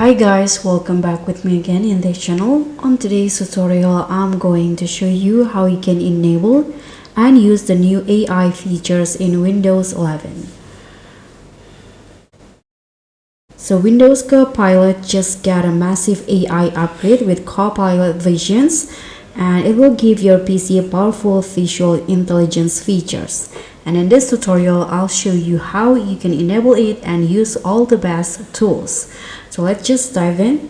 Hi guys, welcome back with me again in this channel. On today's tutorial, I'm going to show you how you can enable and use the new AI features in Windows 11. So Windows Copilot just got a massive AI upgrade with Copilot Visions, and it will give your PC powerful visual intelligence features. And in this tutorial, I'll show you how you can enable it and use all the best tools. So let's just dive in.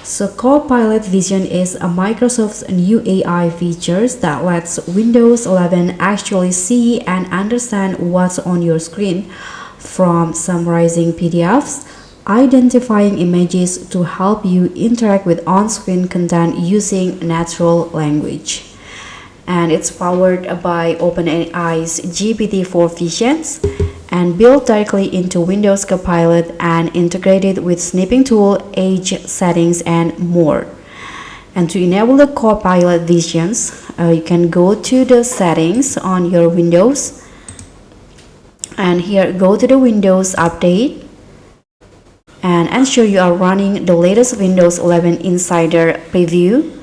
So Copilot Vision is a Microsoft's new AI features that lets Windows 11 actually see and understand what's on your screen, from summarizing PDFs, identifying images to help you interact with on-screen content using natural language. And it's powered by OpenAI's GPT-4 Visions and built directly into Windows Copilot and integrated with snipping tool, age settings, and more. And to enable the Copilot Visions, you can go to the settings on your Windows, and here go to the Windows Update, and ensure you are running the latest Windows 11 Insider Preview.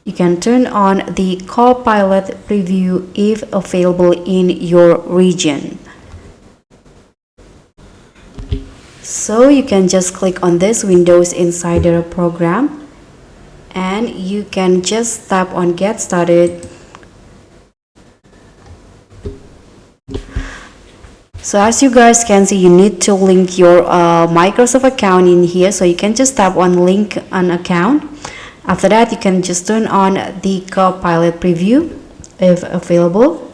You can turn on the Copilot Preview if available in your region. So you can just click on this Windows Insider program and you can just tap on Get Started. So as you guys can see, you need to link your Microsoft account in here. So you can just tap on Link an Account. After that, you can just turn on the Copilot Preview if available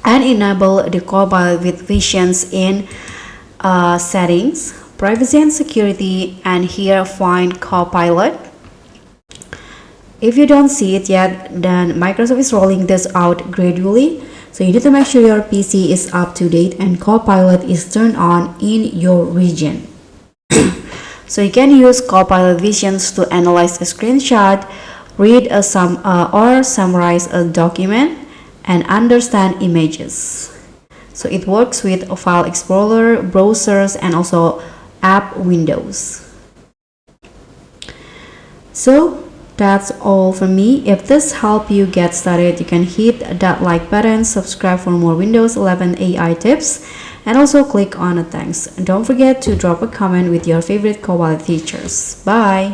and enable the Copilot with Visions in Settings, Privacy and Security, and here find Copilot. If you don't see it yet, then Microsoft is rolling this out gradually. So you need to make sure your PC is up to date and Copilot is turned on in your region. So you can use Copilot Visions to analyze a screenshot, read or summarize a document, and understand images. So it works with a File Explorer, browsers, and also app windows. So that's all from me. If this helped you get started, you can hit that like button, subscribe for more Windows 11 AI tips, and also click on a thanks. And don't forget to drop a comment with your favorite Copilot features. Bye!